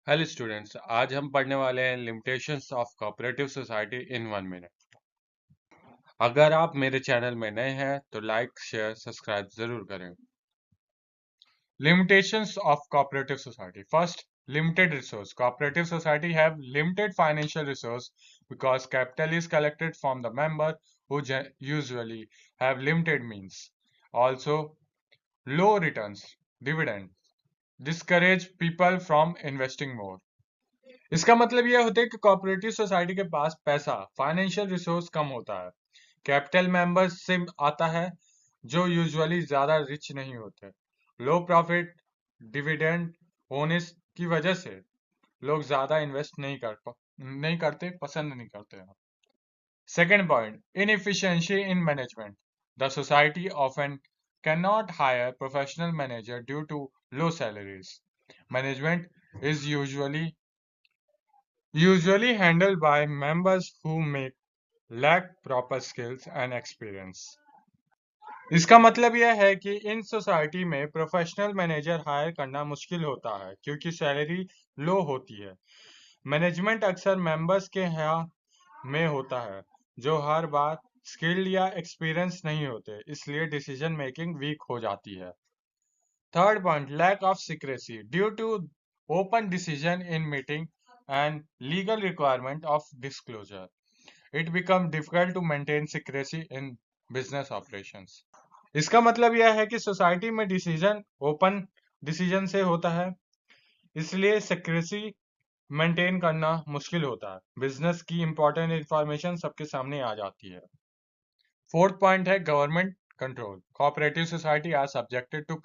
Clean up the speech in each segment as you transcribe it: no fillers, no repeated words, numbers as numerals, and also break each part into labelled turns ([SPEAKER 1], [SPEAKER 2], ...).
[SPEAKER 1] Hello students, आज हम पढ़ने वाले हैं limitations of cooperative society in 1 minute. अगर आप मेरे चैनल में नए हैं तो लाइक शेयर सब्सक्राइब जरूर करें। Limitations of cooperative society. First, limited resource. Cooperative society have limited financial resource because capital is collected from the member who usually have limited means. Also, low returns, dividend, discourage people from investing more. इसका मतलब यह होता है कि cooperative society के पास पैसा financial resource कम होता है। कैपिटल मेंबर्स से आता है जो यूजुअली ज्यादा रिच नहीं होते। लो प्रॉफिट डिविडेंड होने की वजह से लोग ज्यादा इन्वेस्ट नहीं करते, पसंद नहीं करते हैं। Second point, inefficiency in management. The society often can not hire professional manager due to low salaries. Management is usually handled by members who may lack proper skills and experience. इसका मतलब यह है कि इन सोसाइटी में professional manager hire करना मुश्किल होता है क्योंकि सैलरी लो होती है। मैनेजमेंट अक्सर मेंबर्स के यहाँ में होता है जो हर बार स्किल्ड या एक्सपीरियंस नहीं होते, इसलिए डिसीजन मेकिंग वीक हो जाती है। Third point, lack of secrecy due to open decision in meeting and legal requirement of disclosure. It becomes difficult to maintain secrecy in business operations. इसका मतलब यह है कि सोसाइटी में डिसीजन ओपन डिसीजन से होता है, इसलिए सिक्रेसी मेंटेन करना मुश्किल होता है। बिजनेस की इंपॉर्टेंट इंफॉर्मेशन सबके सामने आ जाती है। फोर्थ पॉइंट है government control. Cooperative society are subjected to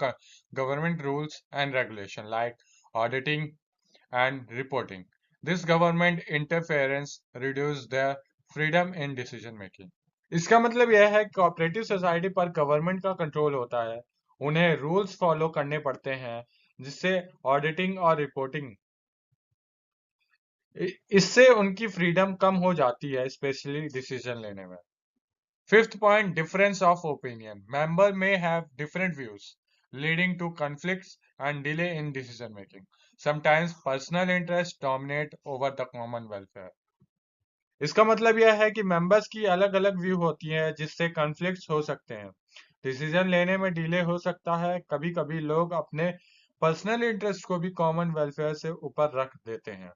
[SPEAKER 1] government rules and regulation like auditing and reporting. This government interference reduce their freedom in decision making. इसका मतलब यह है कि कोऑपरेटिव सोसाइटी पर गवर्नमेंट का कंट्रोल होता है, उन्हें रूल्स फॉलो करने पड़ते हैं जिससे ऑडिटिंग और रिपोर्टिंग इससे उनकी फ्रीडम कम हो जाती है, स्पेशली डिसीजन लेने में। Fifth point, difference of opinion. Member may have different views leading to conflicts and delay in decision making. Sometimes personal interests dominate over the common welfare. इसका मतलब यह है कि मेंबर्स की अलग अलग व्यू होती है जिससे कॉन्फ्लिक्ट्स हो सकते हैं, डिसीजन लेने में डिले हो सकता है। कभी कभी लोग अपने पर्सनल इंटरेस्ट को भी कॉमन वेलफेयर से ऊपर रख देते हैं।